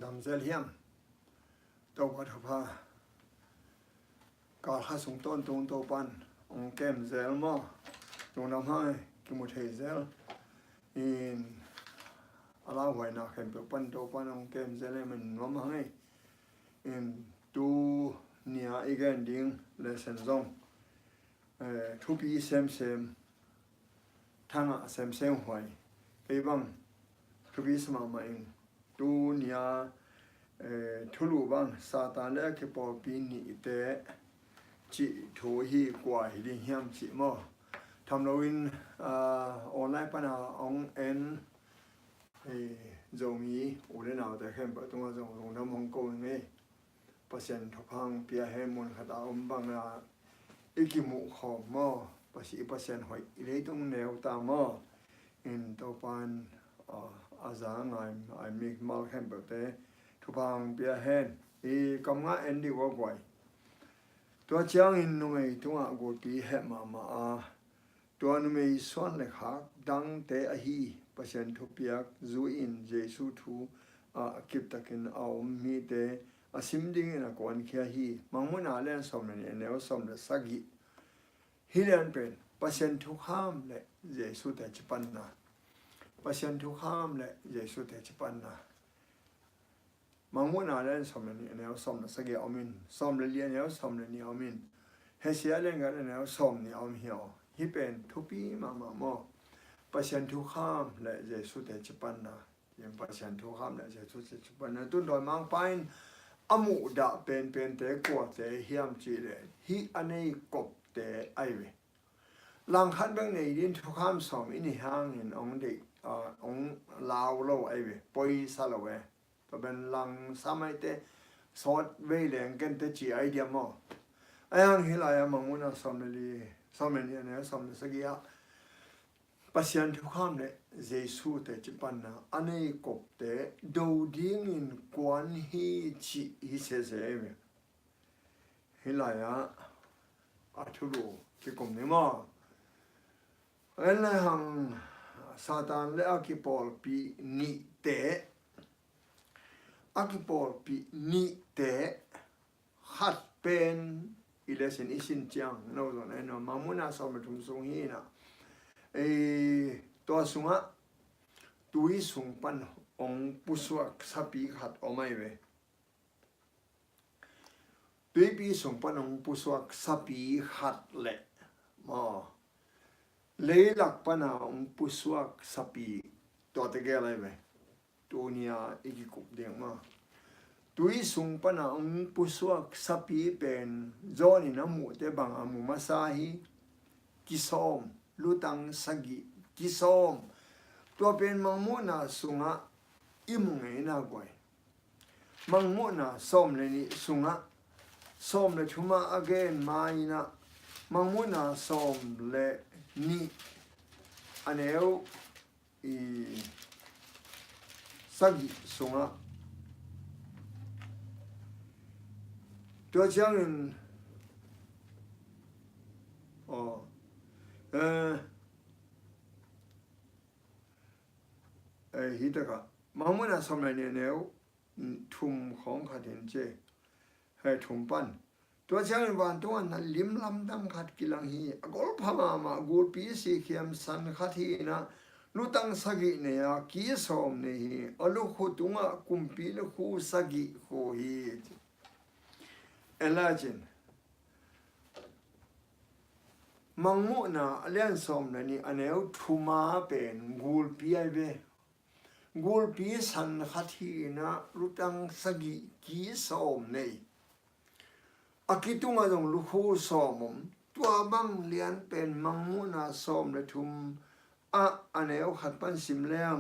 ดำเซลเฮียมตัววัฏพากาข้าส่งต้นตรงตัวปันองเกมเซลมาตรงน้ำให้กิมุเทเซลอินอาลาไว้นะเข็มเปิดปันตัวปันองเกมเซลมันน้ำให้อินตูเนียอีกอันดิ้งเลเซนซงทุบีเซมทั้งเซมหวยไปบังทุบีสมามาเองตูเนียทุลุบังซาตานเล็กปอปีนี่เตะจิถูฮีกว่าหิริเฮียมจิมอทำเราวินออนไลน์ปนาองเอ็นจงมีอุเรนเอาแต่เข้มเปิดตรงนั้นตรงทำฮ่องกงไงเปอร์เซ็นต์ทุกพังเปียให้มูลค่าอมบังนะอีกิมุขอมอ80%หอยอีเลยต้องแนวตามมออินตัวปันอาจารย์ไอมีมาเข้มเปิดแต่ทุกพังเปียให้อีกำงัดเอ็นดีกว่าไว้ตัวเจ้าอินนุ่มตัวกูปีเหมาตัวนุ่มส่วนเล็กหักดังเตะฮีเปอร์เซ็นต์ทุกปีกจูอินเจสุทูกิบตะกินเอามีเตะซิมดิ้งนะก่อนแค่ฮีมังมุนอาเล่นสมเนี่ยแนวสมเดสักยี่ฮีเล่นเป็นเปอร์เซ็นต์ทุกข้ามเลยเจสุเตจิปันนะเปอร์เซ็นต์ทุกข้ามเลยเจสุเตจิปันนะมังมุนอาเล่นสมเนี่ยแนวสมเดสักยี่อามินสมเลียนแนวสมเนี่ยอามินเฮเซียเล่นกันแนวสมเนี่ยอามิเหี่ยวที่เป็นทุกปีมาโมเปอร์เซ็นต์ทุกข้ามและเจสุเตจิปันนะยังเปอร์เซ็นต์ทุกข้ามและเจสุเตจิปันนะตุนโดยมังไปอมุดะเป็นเตะกวดเตะเฮียมจีเลยฮีอันนี้กบเตะไอเวหลังคันเบื้องในดินทุกข้ามสองอินิห่างเห็นองเด็กองลาวโลไอเวปอยซาลเวตัวเป็นหลังสมัยเตะสอดเวแรงกันเตะจีไอเดียมั้งไอ้ยังเฮลายมังมุนาสมัยนี้สมัยนี้เนี่ยสมัยสักอย่างปัจจัยทุกข้ามเนี่ยเจสุเตจิปันนะอันนี้กบเตดูดิ้งอินกวนฮีจิฮิเซเซเวเฮลายะอัทุโรที่กลุ่มนี้มั้งเอ็นเลยหังซาตานและอากิปอลปีนิเตอากิปอลปีนิเตขัดเป็นอิเลสินอิสินจังโน่นนั่นเนาะมามุนาสมัยทุ่มสงฮีนะตัวสุงะตุยสุงปันองปุสวกสัปีขัดออกมาเวตุยปีสุงปันองปุสวกสัปีขัดเละมาเลยหลักปันองปุสวกสัปีตัวตะเกียอะไรเวตัวเนี้ยอีกกุบเดียงมาตุยสุงปันองปุสวกสัปีเป็นจอนี่นะหมูเตบังอามูมาซาฮีกิซอมลูตังสกิกิซอมตัวเป็นมังมุนาสุงะอิมุงเอน่ากวยมังมุนาส้มเลยนี่สุงะส้มเลยชุมาอเกนมาอินะมังมุนาส้มเลยนี่อันเอวสกิสุงะตัวเจ้าเงินฮิตกะมังมุนาสมัยเนี่ยทุ่มของขัดเห็นเจให้ทุ่มปั้นตัวเช้าวันตัวนั้นลิมลำดำขัดกิลังฮีกอลพมากูปีสีเขียมสันขัดฮีนะลุตังสกิเนี่ยกีสอมเนี่ยอลุขุตุงะกุมปีลุขุสกิโคฮีเอลาจินมังมุนาเลี้ยงสมนี่อันเอวทุมาเป็นกูปีไอเบกูปีสันขัดฮีนะลุตังสกิกีสอมเนี่ยอากิตุงาดงลูกหูสอมตัวบังเลียนเป็นมังมุนาสอมเลยทุมอันเอวขัดปันสิมเลียง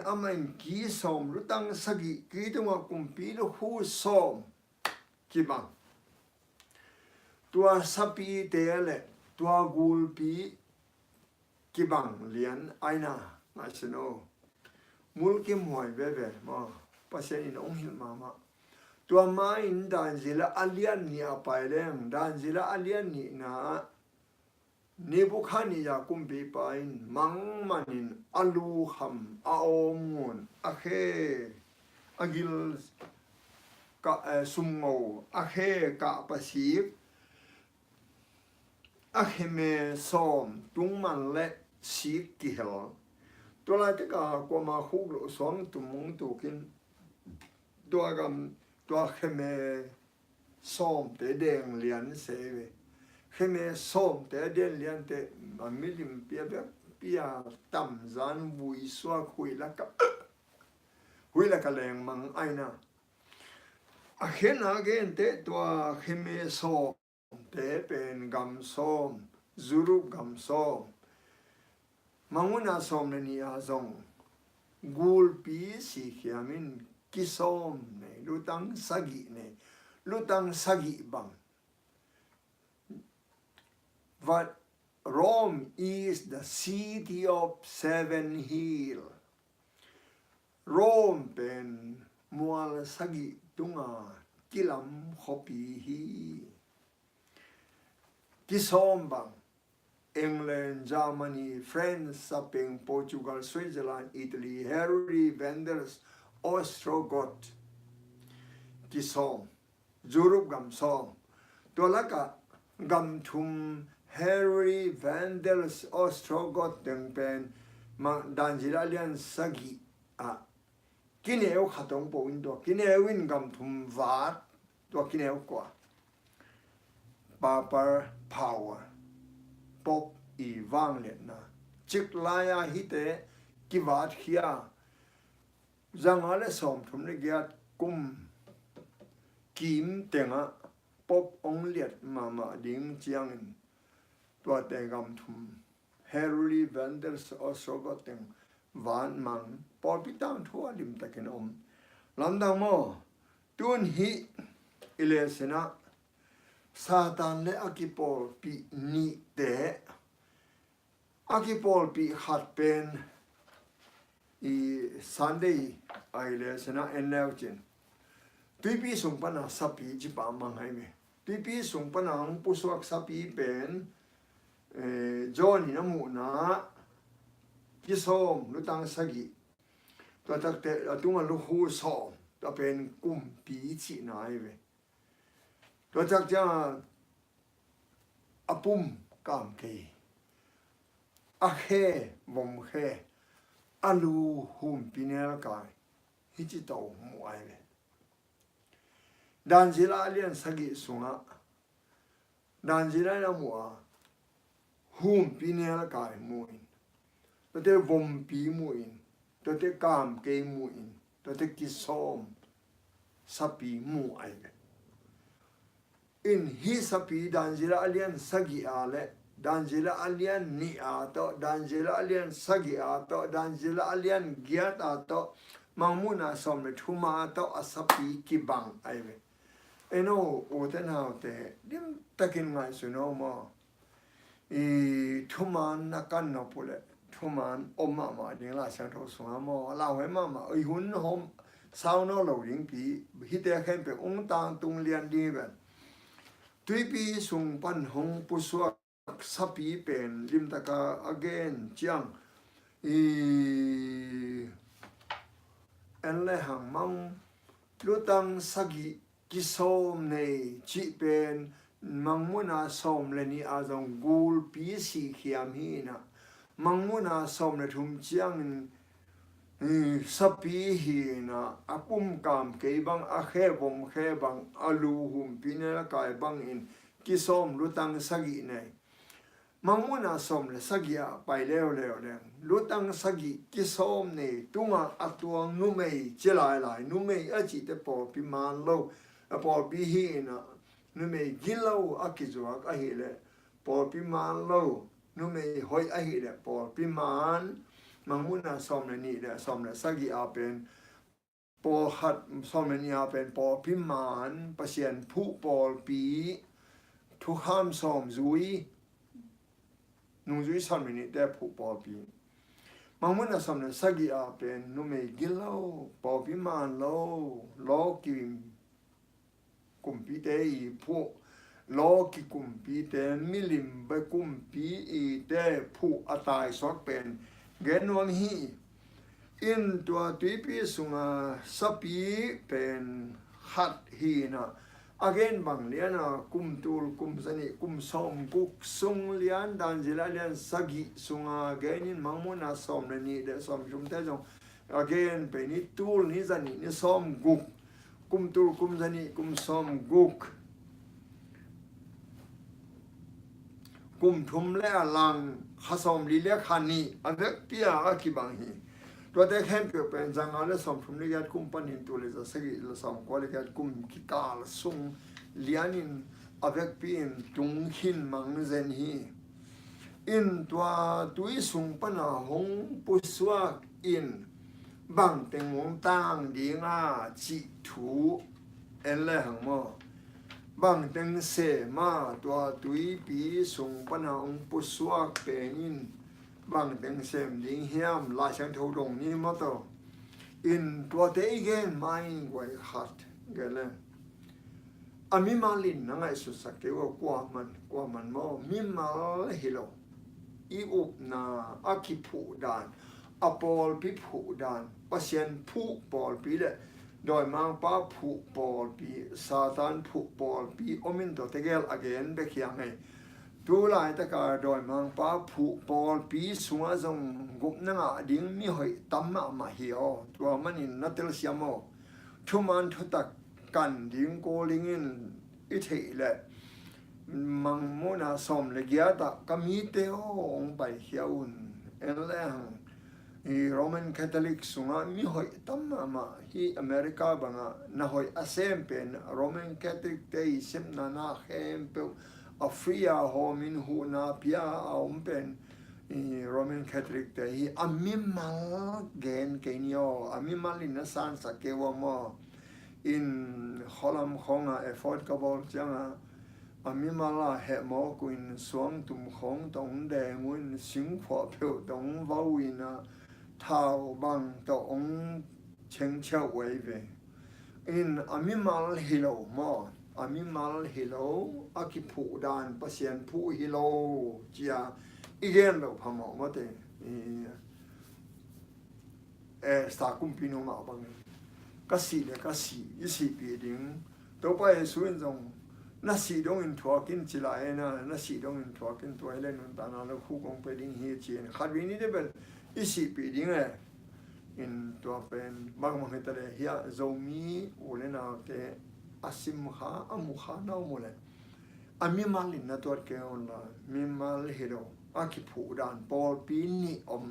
อามันกีสอมลุตังสกิกีตุงากุมปีลูกหูสอมกี่บังตัวสัปีเตเลตัวกูลปีกี่บังเลียนไอนามาชโนมูลกิมหอยเว่มาปัสเซนินองหิลมาตัวไม้ดันซิลาอเลียนนี่อไปเร่งดันซิลาอเลียนนี่นะนิบุคานียากุมปีไปมังมันินอลูฮัมอาอมุนอเคอ กิลกะซุมโงอะเคกะปะชีกอะเคเมซอมตุงมันและชีกกิเฮลตัวลายที่กากว่ามาคุกสอมตุมงตุกินตัวกำตัวเคเมซอมเตเดงเลียนเซเวเคเมซอมเตเดงเลียนเตมันมิลิมเปียแบบเปียตั้มจานวุยสวาคุยละกับหุยละกะแรงมังไอนะอะเห็นอาเกนเตตัวเคเมซอมเตเป็นกำซอมจูรุกำซอมมังวนาซอมเนนีอาซงกูลปีสิขยามินกิซอมเนลุตังสกิเนลุตังสกิบัง But Rome is the city of seven hills. Rome เป็นมัวลสกิตุงากิลัมขปีฮีกิซอมบังEngland, Germany, France, Spain, Portugal, Switzerland, Italy, Harry, Vandals, Ostrogoth, Gisom, Zurub Gamsom, Tolaka, Gamtum, Harry, Vandals, Ostrogoth, Dengpen, Danjiralian Sagi, Kineo Hatong Poindo, Kinewin Gamtum Vat, to Kineo Qua, Papa Power. ปบอีว่างเล็ดนะจิกลายาฮิเตกิวาดขียจังอะไรสมทุมในเกียรกุมกิมเตงะปบองเลียดมาดิ้งเจียงตัวเตงกำทุมเฮรูลีแวนเดอร์สออสโซก็เตงวานมังปอพิตามทั่วดิมตะกินอมลำดังโมตุนฮิอิเลสนะซาตานและอากิปอลปีนิเตอากิปอลปีขัดเป็นอีซันเดย์ไอเลสนะเอ็นเลวจินตุยปีส่งปนาสับปีจิปามังไงเมตุยปีส่งปนังปุสวักสับปีเป็นจอนี่น้ำมูนะกิโซมลุตังสกิตัวตักเตะตุงลูกหูสอมตัวเป็นกุมปีจินายเวตัวจักจะอปุ่มกามเกอาเขวมเขอาลูหุ่มปีเนลกายฮิจิโตมวยเวดันจิลาเลียนสกิสุงะดันจิลาเนมัวหุ่มปีเนลกายมวยตัวเตวมปีมวยตัวเตกามเกมวยตัวเตกิซอมสับปีมวยเวin hisapi danjila alian sagi ale danjila alian ni ato danjila alian sagi ato danjila alian giat ato mangmuna somle thuma ato asapi kibang aive eno oten haute dim takin ngai suno mo e thuman nakan no pule thuman omma ma ding la sang tho sunga mo la we ma ma oi hun hom sao no lo ring pi hite khen pe ong tang tung lian di benตุยปีสุงปันหงปุสวกสับปีเป็นริมตะกา again เจียงอันเลหังมังลุตังสกิกิโซมในจีเป็นมังมุนาสมเลนีอาจงกูลปีสีเขียมฮีนะมังมุนาสมเลทุมเจียงสับปีฮีนะอากุมกามเกบังอาเขบมเขบังอาลูหุมปีเนลกายบังอินกิสมลุตังสกิเนมังมุนาสมเลสกิอาไปแล้วลุตังสกิกิสมเนตุงอาตัวนุเมยเจลายนุเมยอจิตปอปิมานโลปอปีฮีนะนุเมยกินโลอากิจวักอหิเลปอปิมานโลนุเมยหอยอหิเลปอปิมานมังมุนาสมนี่แหละสมเลยสกิอาเป็นปอหัดสมนี่อาเป็นปอพิมานเปเซียนผู้ปอปีทุกห้ามสมจุยนุ่งจุยสมนี่แต่ผู้ปอปีมังมุนาสมเลยสกิอาเป็นนุ่มเอกิโลปอพิมานโลโลกิมกุมปีเตยผู้โลกิกุมปีเตมิลิมเบกุมปีอีเตผู้อัตายสอกเป็นเกนวังฮี อินตัวตุยปีสุงาสปีเป็นหัดฮีนะagain บางเลียนะกุมตูลกุมสนิกุมสอมกุกสุงเลียนดันจิลาเลียนสกิสุงา again อินมังมุนาสอมเลนี่เดสอมจุมเตจง again เป็นนี่ตูลนี่สนินี่สอมกุกกุมตูลกุมสนิกุมสอมกุกกุมทุมเลลังข้าสอมลีเลียขานีอันเด็กปีอาคิบังฮีตัวเด็กเห็นเปลี่ยนเป็นจังอาเลสอมทุมลีกัดกุมปันหินตัวเลสสกิเลสอมก็เลกัดกุมกิกาลซุงเลียนินอเวกปีนตุงหินมังเซนฮีอินตัวตุยซุงปนาหงปุสวากอินบังเต็งวงตังดีงาจิถูเอลเลหังมอบางเต็งเสมาตัวตุยปีส่งปนาองปุสวากเป็นบางเต็งเสมดิงเฮียมลายเชิงทูดงนี่มาตัวอินตัวเตอีเกนไม่ไว้ขัดเกล้อามิมาลินนั่งไอสุสักเกว่ากว่ามันมอมิมาฮิโลอีอุปนาอาคิผูดานอปอลปิผูดานปัสยันผูปอลปีเลโดยมังป้าผู้ปอลปีซาตานผู้ปอลปีอมินตัวเตเกลอเกนเบกยังไงดูลายตะการโดยมังป้าผู้ปอลปีสัวจงกุบนังดิ่งมีหอยตั้มมาเหี่ยวตัวมันอินนัตเตลเซียมทุมันทุตักกันดิ่งโกลิงินอิเทเลมังโมนาสมเลกียตะก็มีเตโอองไปเขียวเอลเลงRoman Catholic sunga mi hoi tamma ma hi America banga na hoi asem pen Roman Catholic te sim na hem pe afria ho min hu na pia om pen Roman Catholic te hi amimal gen kenyo amimal in na san sa ke wa mo in holam khonga effort ka bol changa amimala he mo kuin suang tum khong tong de ngun sing pho pe tong vau ina thao bang to ong cheng chao wei ve in amimal hilo mo amimal hilo akipu dan pasien pu hilo chia igen lo phamo mo te sta kumpino ma bang kasi le kasi isi pi ding to pa e suin jong na si dong in thua kin chila ena na si dong in thua kin to ele nun ta na lo khu gong pe ding hi chien khat wi ni de bel isi pi ding e in to pen bang mo heta le hia zomi ule na ke asim kha amu kha na mo le ami mal in na to ke on la mi mal hero aki phu dan pol pi ni om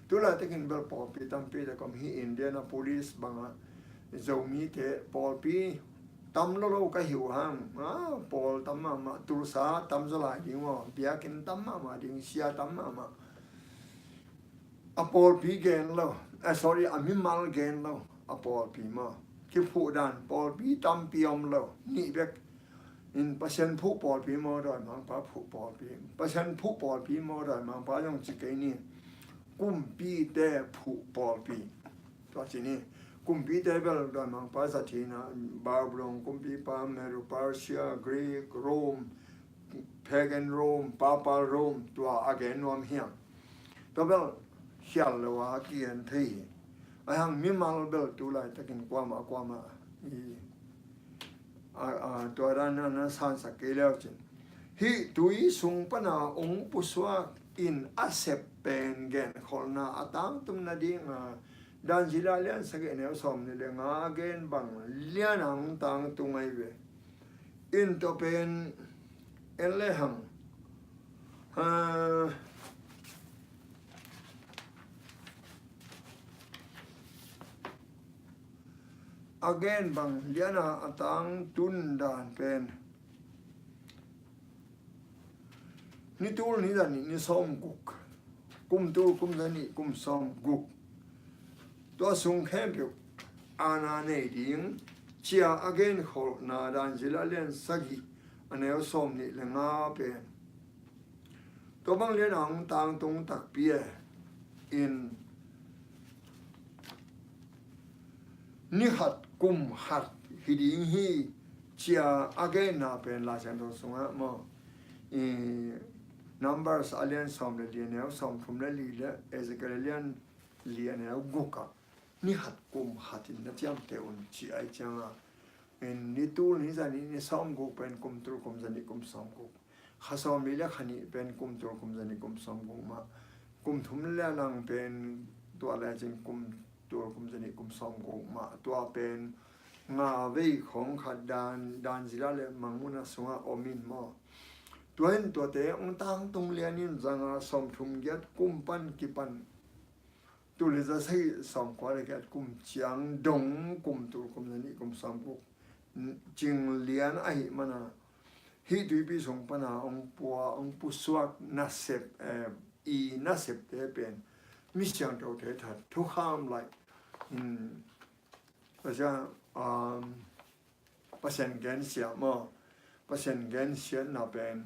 tu la te kin bel pol pi tam pi da kom hi Indiana police banga zomi te pol pi tâm lo cái hiểu hàng Paul tâm mà tu sa tâm cho lại đi mà bia kinh tâm mà đi xia tâm mà Paul pi gen lo sorry mal gen lo Paul pi mà cái phụ đàn Paul pi tâm pi om lo nị bek in passion phụ Paul pi mà rồi mang pa phụ Paul pi passion phụ Paul pi mà rồi mang pa trong chỉ cái này cung pi te phụ Paul pi đó chỉ này kumpi tebel dan mang pa sa China Babylon kumpi pa Medo Persia Greek Rome pagan Rome Papal Rome tua again nom hiam tobel hial lo wa kian thei ahang mi mal bel tu lai takin kwa ma to ran na san sa ke leo chin hi tui sung pa na ong puswa in asep pen gen kholna atang tum na ding dan jila lian sage ne som ne le nga gen bang lian ang tang tungai ve in to pen ele ham again bang liana atang tun dan pen ni tul ni dan ni som guk kum tu kum dan ni kum som gukตัวสุงเข้มอยู่อาณาเนดิงเชียอเกนโคนาดันจิลาเลียนสักิอันนี้สมนี่เลงาเป็นตัวบางเลียนหางต่างตรงตักเปียอินนิหัดกุมหัดฮิดิงฮีเชียอเกนนาเป็นลาเซนโตสุงะมอnumbers alien สมเลยเดียนสมทุมเลยลีเลยเอเซเกเลียน เลียนแล้วกุกะนี่หัดกุมหัดอินนัดยามเตอุนจีไอจังอ่ะนี่ตูนี่จะนี่ซ้อมกุกเป็นกุมตูกุมจะนี่กุมซ้อมกุกข้าซ้อมมีเล็กขันนี่เป็นกุมตูกุมจะนี่กุมซ้อมกุกมากุมทุ่มเลี้ยนังเป็นตัวอะไรจึงกุมตัวกุมจะนี่กุมซ้อมกุกมาตัวเป็นงาเวของขัดดานจิลาเลมังมุนาสุงาอมินมาตัวเห็นตัวเตะองตังตรงเลียนินจังอาสมทุมเกียรกุมปันกิปันตัวเลจะใช้สมกว่าเลยเกียรกุมเจียงดงกุมตัวกุมนี้กุมสามกุมจึงเลียนไอมันนะฮิตุปีสงปนาองปัวองปุสวกนัสเซปอีนัสเซปเตเป็นมิเชียงตัวเตะทัดทุกข้ามไหลเพราะฉะนั้นเปอร์เซ็นต์เกณฑ์เสียมาเปอร์เซ็นต์เกณฑ์เสียน่าเป็น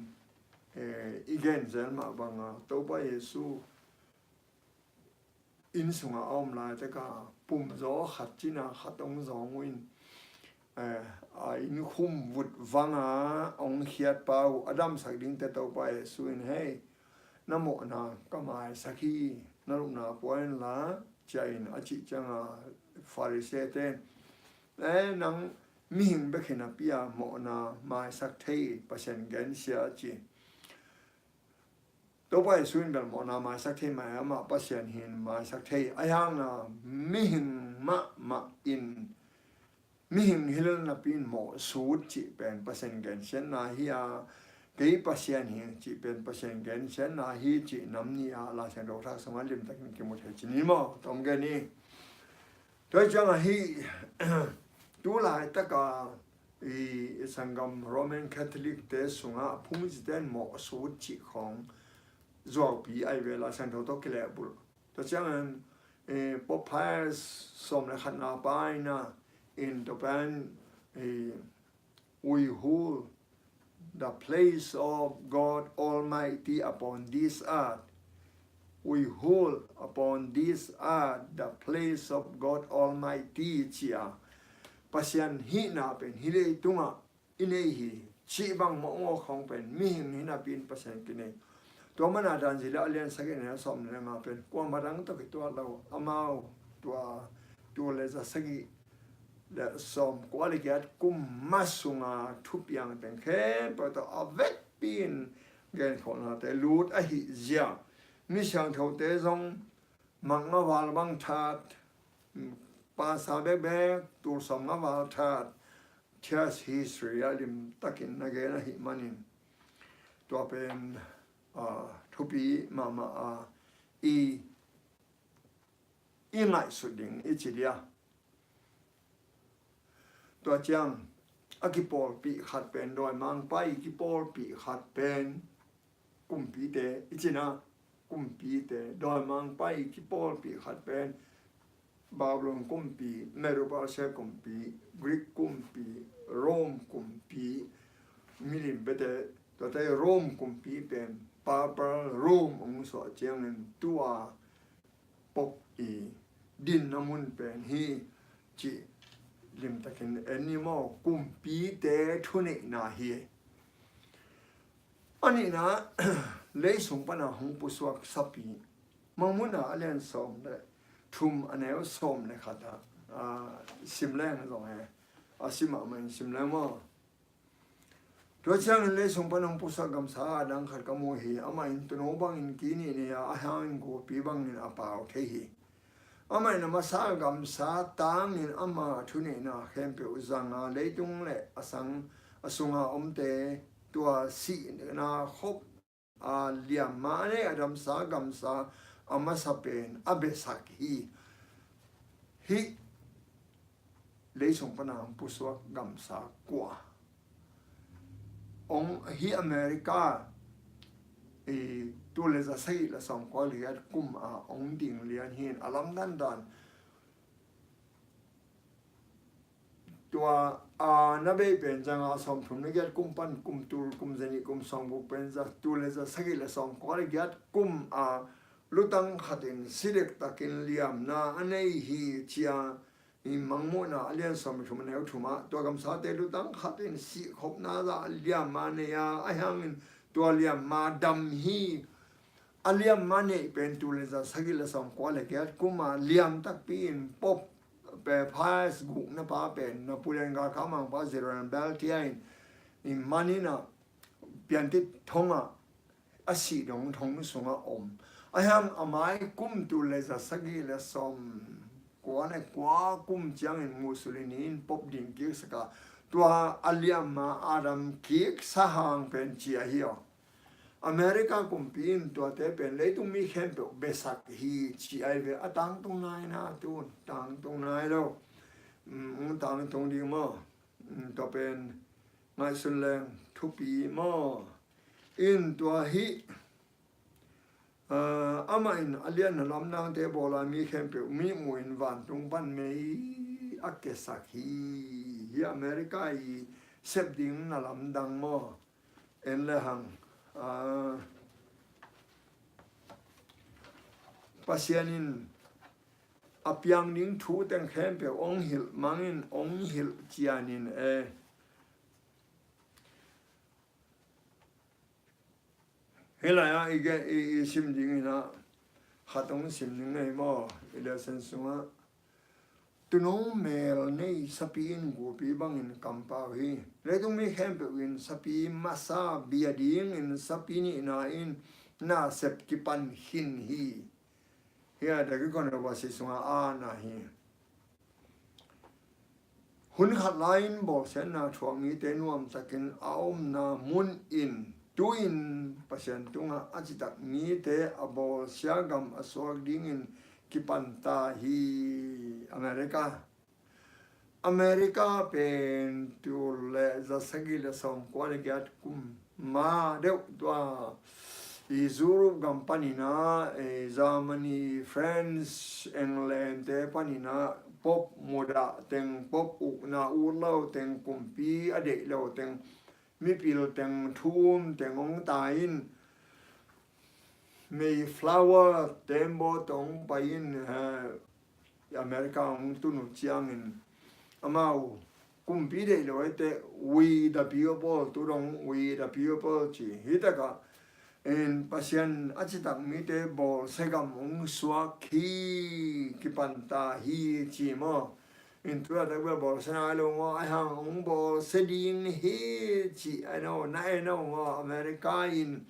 อีเกณฑ์เจนมาบางตัวไปเยซูอินสุงอ้อมลายแต่ก็ปุ่มโจขัดจีน่าขัดองจองวินอินคุมวุดวังองเขียดเปล่าอดัมสักดิ้งแต่ตัวไปเยซูอินให้น้ำหมกนาก็มาสักทีนั่นลูกนาป่วยละใจนอาจิจังฟาริเซเตนนังมีหิงเบขินาพิยาหมอนามาสักทีเปอร์เซ็นต์เกณฑ์เสียจีตัวไปสุนแบบหมอนามาสักทีมาเปอร์เซ็นต์หินมาสักทีอายังนะมีหิงมาอินมีหิงฮิลนาปินหมอสูดจีเป็นเปอร์เซ็นต์เกณฑ์เช่นนาฮิอากี่เปอร์เซ็นต์หิงจีเป็นเปอร์เซ็นต์เกณฑ์เช่นนาฮิจีน้ำนี่ลาเซนโดทักสมัยลิมตะกินกิมุเทจินิมอตรงกันนี้โดยจังฮิดูหลายตะกาสังกัมโรมันคาทอลิกเตสุงะภูมิจิตนหมอสูจิของจวบปีไอเวลาสันโตโตกิเลบุลแต่จังนั้นป๊อปพายสมในขันนาไปนะอินตัวเป็นwe hold the place of God Almighty upon this earth we hold upon this earth the place of God Almighty เชียปัศยันหินาเป็นฮิเลตุงะอินเอฮีชีบังมองของเป็นมีหินหินาเป็นปัศยันกินเองตัวมันอาจารย์จิลาเลียนสักเนี่ยสมเนี่ยมาเป็นกวางมาดังตัวตัวเราอามาตัวเลจะสักเดสมกว่าเลยแกกุมมาสุงาทุบยังเป็นแค่ปตัวอเวกปีนเกณฑ์ของเราแต่รูดอหิเจียมิช่างเท่าเตจงมังมาวาลบังชาติภาษาเบกตัวสมวาลชาติเชื่อฮิสเรียลิมตะกินนักเกณฑ์หิมันินตัวเป็นทุบีมาอีไงสุดดิ่งอิจิเดียตัวจังอากิปอลปีขัดเป็นโดยมังไปกิปอลปีขัดเป็นกุมปีเตอิจินะกุมปีเตโดยมังไปกิปอลปีขัดเป็นบาบลอนกุมปีเมรุบาเซกุมปีกรีกกุมปีโรมกุมปีมิลิมเบเตตัวใจโรมกุมปีเป็นปาปาโรมองศาเจียงเงินตัวปกอีดินน้ำมันเป็นฮีจีลิมตะกินแอนิมอลกุมปีเตทุนินาฮีอันนี้นะเลยส่งปนาหงปุสวกสัปีมังมุนาเลียนสมเลยทุมอันเอวสมเลยค่ะซิมแรงนะตรงนี้ซิมมันซิมแรงมั้งตัวเช่นเลยส่งปนังพุทธกรรมสาดังขัดกโมหีอามาอินตุโนบังอินกีนี่เนี่ยอาหารกูปีบังอินอาป่าวเทหีอามาอินมาสากรรมสาตังอินอามาทุนี่นะเข้มเปียวจังเลยตุงเลยอสังอสุงอาอมเตตัวสีนะคบเลียมมาเนี่ยอดัมสากรรมสาอามาสเป็นอเบสักฮีเลยส่งปนังพุทธกรรมสากว่าองฮีอเมริกาตัวเลจะใช้ละสองกว่าเลียดกุมองดิ่งเลียนหินอลัมดันดันตัวนับเป็นจังสมทุนเลียดกุมปันกุมตูกุมเจนิกุมสองบุเป็นจะตัวเลจะใช้ละสองกว่าเลียดกุมลุตังขัดินสิเด็กตะกินเลียมนาอันนี้ฮีเชียมังมุนาเลียนสมัยชุมเนวชุมาตัวกำสาเตลุตังขัดเองสิขบนาจะเลียมมาเนียไอหังตัวเลียมมาดำฮี aliam mane pen tu le za sagila som kwa le ke kuma liam tak pin pop pe phas gu na pa pen na pulen ga kamang pa zero and bel tiain in manina piantit thonga asi dong thong sunga om aham amai kum tu le za sagila som kwa ne kwa kum chiang in musulinin pop din ki saka tua aliam ma adam ki sahang pen chia hiyo America kumpin tua te pen le tung mi khem pe besak hi chi ai ve atang tung nai na tu tang tung nai lo tang tung di mo to pen ngai sun leng thu pi mo in tua hi ama in alian lam nang te bola mi khem pe mi muin van tung ban mei akesak hi America i sep ding na lam dang mo en le hang pasianin apiang ning thu teng khem pe ong hil mangin ong hil chianin helaya ige sim ding ina khatong sim ning nei mo ila sen sunga tunong mel nei sapin gu pi bangin kampa hi letung mi khem pe win sapi masa biading in sapini na in na sep kipan hin hi ya da ki kon wa si sunga a na hi hun khat lain bo sen na thuangi te nuam takin aom na mun in tuin pasien tunga achitak mi te abo siagam aswag ding in kipanta hi America pen tu le za sagila som kwaligat kum ma deu tua izuru company na Germany France England te panina pop moda teng pop u na urlo teng kumpi ade lo teng mi pil teng thum teng ong tain Mayflower tembo tong pain America ong tunu chiang in amau kumpi de lo te we the people tu dong we the people chi hitaka en pasien achitak mi te bo segam ong swa ki panta hi chi mo in tu da we bo sana lo ngo ai hang ong bo seding hi chi I know America in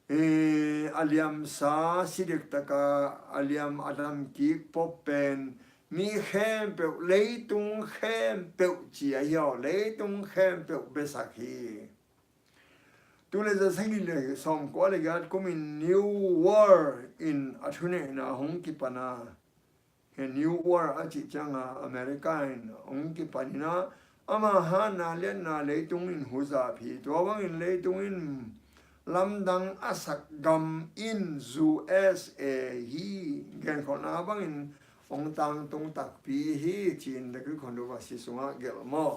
aliam sa sidik taka aliam adam ki popen mi khem pe leitung khem pe chi ayo leitung khem pe besaki tu le za sangi le som ko le gat kum in new war in athune na hong ki pana he new war achi changa american hong ki panina ama ha na leitung in huza phi to bang in leitung in lamdang asak gam in USA hi gen khona bang in ong tang tung tak pi hi chin de ku khon do wa si sunga gel mo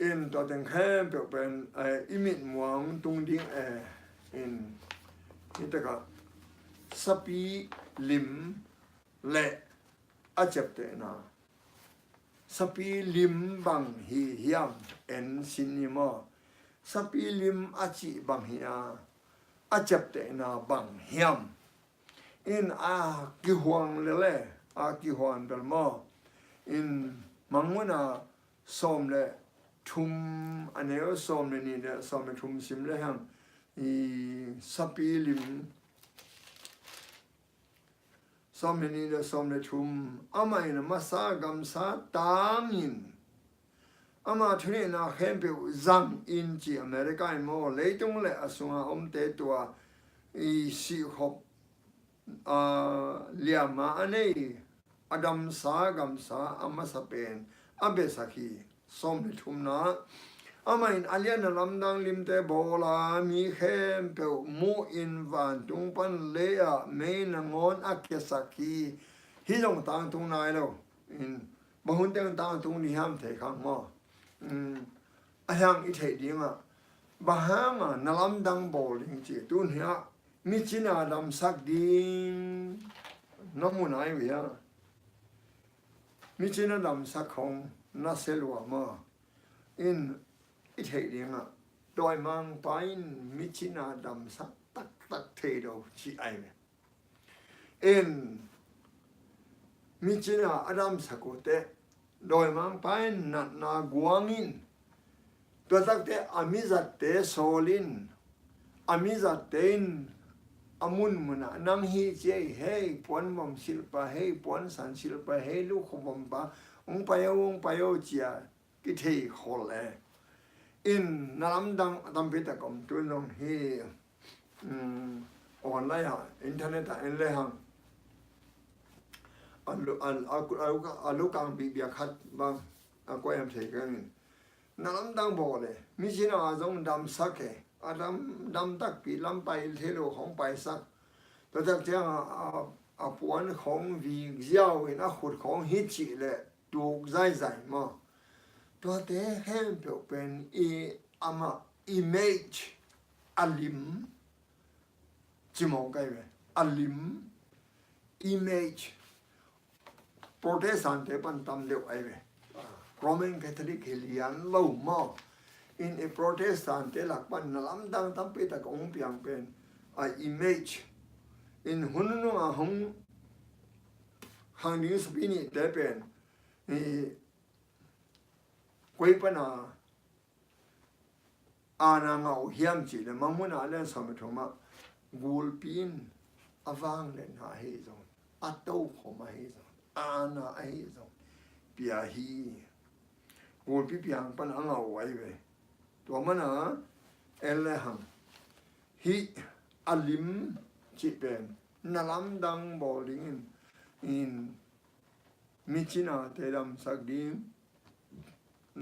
in to teng khem pe pen imit muang tung ding in itaka sapi lim le achepte na sapi lim bang hi hiam en sinimo sapi lim achi bang hiya achepte na bang hiam in ki huang le ki huang bel mo in manguna som le thum aneo som le ni le som le thum sim le ham i sapi lim som le ni le som le thum amai na masa gam sa tangin ama thune na khem pe zam in chi America mo leitung le asunga omte tua I si hop liama anei adam sa gam sa ama sapen abesaki som le thumna ama in alian lamdang limte bola mi khem pe mu in van tung pan lea me na ngon akesaki hi long tang tung nai lo in bahun teng tang tung ni ham the khang mo ahang I thei dinga bahama nalam dang bowling chi tun hia mi china dam sak ding no mu nai wi ya mi china dam sak khong na selwa ma in I thei dinga doi mang pain mi china dam sak tak ตักเทโดชีไอเวเอ็นมิจินาอดัมสกุเตโดยมังไปนัดนากวางินตัวตักเตอามิจัตเตโซลินอามิจัตเตนอามุนมุนะนังฮีเจเฮปวนบอมศิลปะเฮปวนสันศิลปะเฮลูกบอมปะองไปโอเจียกิเทขอลอินนามดังตามพิตกรรมตัวนองเฮออนไลน์อินเทอร์เน็ตอินเลยฮังอัลลูกังบีบีขัดบางก็ยังเทกันนามดังบอกเลยมิชินาจงดำสักเอดำตักปีลำไปเทโลของไปสักตัวจากเจ้าปวนของวิเจ้าอินขุดของฮิจิเลยถูกใจมาตัวเตะเห็นเป็นimage อลิมจิมองกันไหมอลิม image โปรเตสแตนต์เป็นตำเดียวไอ้เว้ยโรมันคาทอลิกเฮลียนเล่ามาอินโปรเตสแตนต์หลักเป็นลำดังตั้งปีตะกงเปียงเป็นimage อินหุ่นนู้นหางนี้สปินิเดเป็นกุยปนาอานังเอาเฮียมจีเลยมังมุนอาเล่นสมัยทุ่มะกูลปีนอวังเล่นหาเฮซงอัตโต้ขมาเฮซงอานาเฮซงเปียฮีกูลปีเปียงปันอังเอาไว้เว้ตัวมันเอลเลหังฮีอลิมจีเป็นนลัมดังบอลิงอินมิชินาเตดัมสักดิม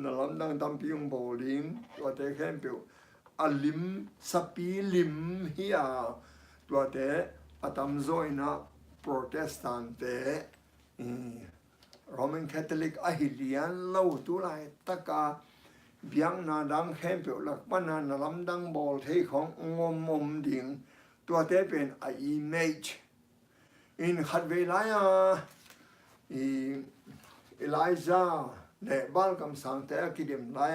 นลัมดังตัมพิงบอลิงตัวเตะแค่เปียวอลิมสปีลิมเฮียตัวเตะอาตัมโซอินะโปรเตสแตนต์เตะโรมันคาทอลิกอะฮิเลียนเล่าตัวไรตะกาเบียงนาดังแค่เปียวหลักปนานลัมดังบอลเทของงมดิ่งตัวเตะเป็นimage อินขัดเวลาเอลิซาเนบาลคำสั่งแต่กิดมลาย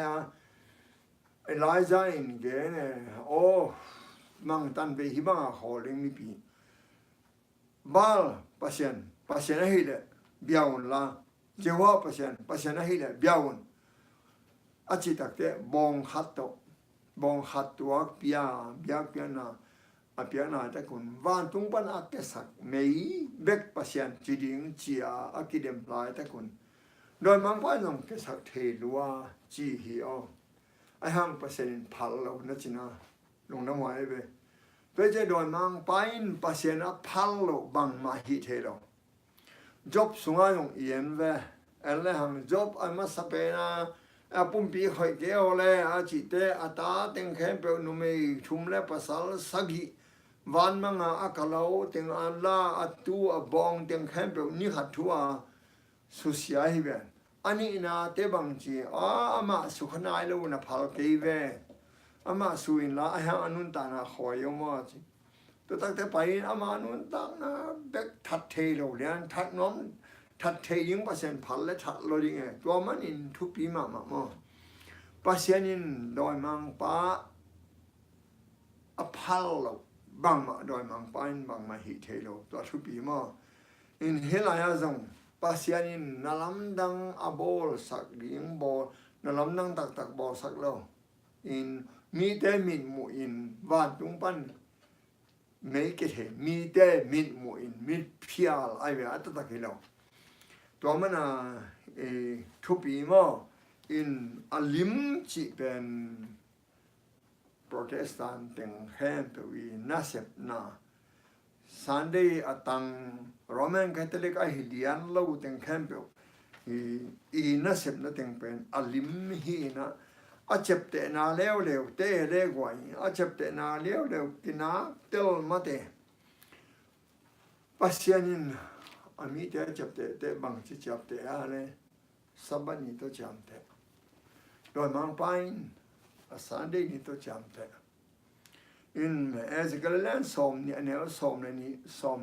เอลิซาอินเกนโอ้มังตันไปหิบังขอลิงมีปีบาลพัศยันให้เลยเบียวนละเจ้าว่าพัศยันให้เลยเบียวนอาจิตักเตบองขัดตัวเปียนะอาเปียนาแต่คนวันตุงปันอาเกสักไม่เบกพัศยันจีดิงจีอากิดมลายแต่คนโดยมังป้านงเกสักเทลัวจีฮีอไอห้างพัศยันพัลเรานะจินะลงน้ำไว้เว้เพื่อจะโดยมังป้านพัศยันพัลเราบังมาฮิเทเราจบสุงายงเอียนเว้เอลเลหังจบอันมาสเปนาปุ่มปีคอยเกี่ยวเลยอาจิเตอาตาเต็งแค่เปนุเมย์ชุมเล่ภาษาสักวันมังอาคาลาวเต็งอัลลาอัตูบองเต็งแค่เปนิขัดทัวสุเสียฮิเวอันนี้นะเตบังจีอามาสุขนายลูนะพัลเกยเวอามาสุอินละไอฮังอนุนตานะขอยยมาจีตัวตั้งแต่ไปอามาอนุนตานะเบ็กทัดเทโลเลียนทัดน้องทัดเทยิง%พัลและทัดโลดิงตัวมันอินทุกปีมา%อินโดยมังป้าอพัลโลบังมาโดยมังป้าอินบังมาฮิเทโลตัวทุกปีมาอินเฮลายาซงpasien in nalam dang abol sak ding bol nalam dang tak bol sak lo in mi te min mu in van tung pan make it he mi te min mu in mi pial ai ve at tak lo to mana thupi mo in alim chi pen protestant teng hem to wi nasep na Sunday atang Roman Catholic ahilian lau teng campel na sep na teng pen alim hi na achep te na leo te le gwai achep te na leo kina tel mate pasianin ami te achep te bang chi chap te ale sabani to cham te doi mang pain a Sunday ni to cham te in as a galan som ni anel som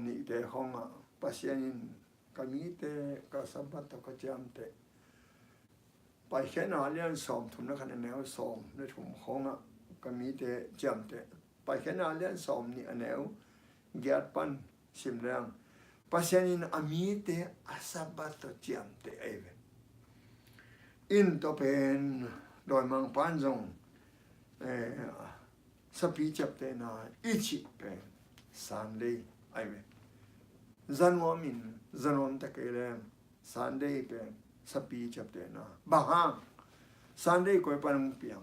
ni te honga pasienin kamite ka sabat ka jamte pa hena alian som thum na kan anel som ne thum honga kamite jamte ไปแค่นาเลี้ยนสอมนี่อันเอวเกียรปันชิมแรงปัสยานินอามีเตอาซาบัตเจียมเตเอเวอินตัวเป็นโดยมังปันจงสปีจับเตนาอิชิเป็นซันเดย์ไอเวจันวามินจันวมตะเกเลมซันเดย์เป็นสปีจับเตนาบางฮังซันเดย์ก็เป็นมุปียง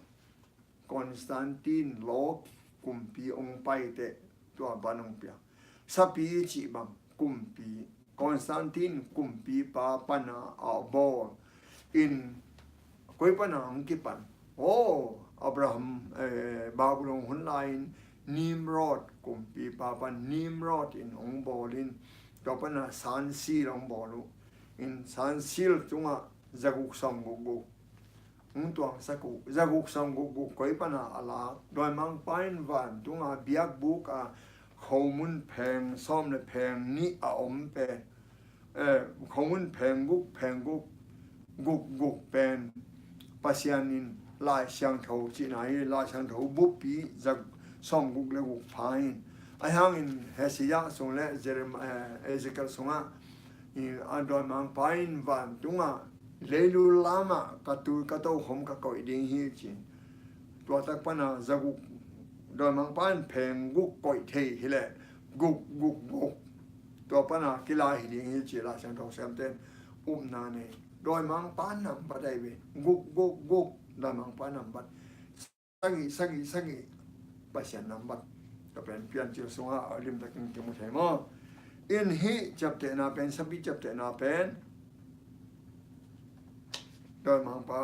คอนสแตนตินโลกกุมปีองไปเตตัวบานุงปียงสปีจิบังกุมปีคอนสแตนตินกุมปีปาปนาอาบอลอินก็เป็นอังกิปันโอ้อับราฮัมบาบุลงหุ่นไลน์นิมรอดกุมปีปาปันนิมรอดอินองบอลินก็เป็นซานซีลองบอลูอินซานซีลจุงะจักุกซังกุกุตัวสักุจักุกซังกุกุก็เป็นอะไรโดยมังปายนวันจุงะเบียกบุกข้อมูลแพงซ้อมเลยแพงนี่อาอมเป็นข้อมูลแพงกุกเป็นปัสยานินลายช่างเท่าจีนายลายช่างเท่าบุปผีจากสองกุกและกุกพายไอ้ห้างอินเฮสิยาส่งและเจเรมเอเซกัลส่งอินอันดอยมังพายนวันตุงเลลูลามะกระตูหอมกระก่อยดิ้งฮีจินตัวตักปนาจากกุกดอยมังพายนแพงกุกก่อยเทฮิเลกุกตัวปนากีฬาฮิดิ้งฮีจิลายช่างเท่าเซมเตนนาเนโดยมังปานนำบัดได้เวกุกโดยมังปานนำบัดสักิปัสยานำบัดก็เป็นเปลี่ยนเจียวสงฆ์ริมตะกินเกี่ยวมุทัยมั้งอินฮีจับเตนาเป็นสบิจับเตนาเป็นโดยมังปา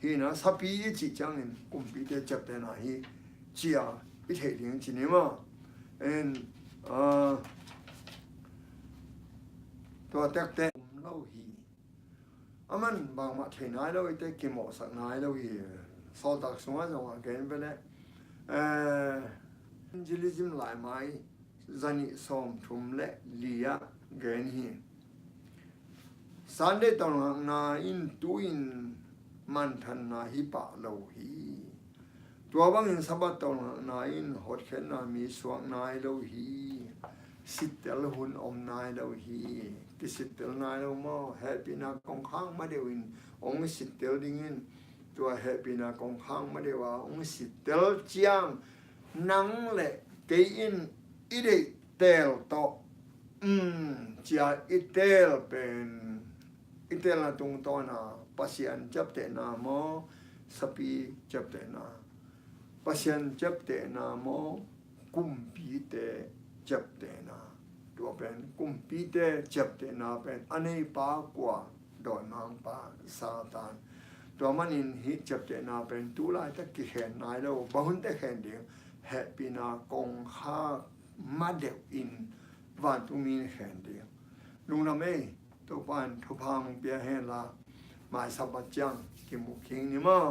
ฮีนะสบิจิจังอินกุมปีเตจับเตนาฮีเจียอิเทลิงจินิมั้งอินตัวแตกเล่าฮีอามันบางมาเทนายเราไอ้เด็กกิมอสักนายเราอีสอดตักสงฆ์จังหวะเกินไปเลยจิลิจิมหลายไม้จันิสอมทุ่มเละเลียเกินฮีสันเดตองนาอินตุอินมันทันนาฮิปะเราฮีตัวบางอินสับตองนาอินหดเข็นนามีสวงนายเราฮีสิทธิ์ละหุ่นอมนายเราฮีกิสิทธิ์นายเรามาแฮปปี้นากองข้างมาเดียวอินองสิทธิ์ดิ่งินตัวแฮปปี้นากองข้างมาเดียวว่าองสิทธิ์เจียงนังเละเกินอีเดเตลโตเจียอีเตลเป็นอีเตลตรงตัวน่ะปัสยันจับเตนาโมสปีจับเตนาปัสยันจับเตนาโมกุมปีเตจับเตนาตัวเป็นกุมปีเตจับเตนาเป็นอันนี้ปากว่าโดยมังปาซาตานตัวมันอินฮิจับเตนาเป็นตุลายตะกิเขนนายเราบ่หุ่นตะเขนเดียวแฮปปี้นากงข้ามาเดียวอินวันตุมีเขนเดียวลุงนำเอตัวปานทุพังเปียเฮลาหมายสับจังกิมุคิงนี่มั้ง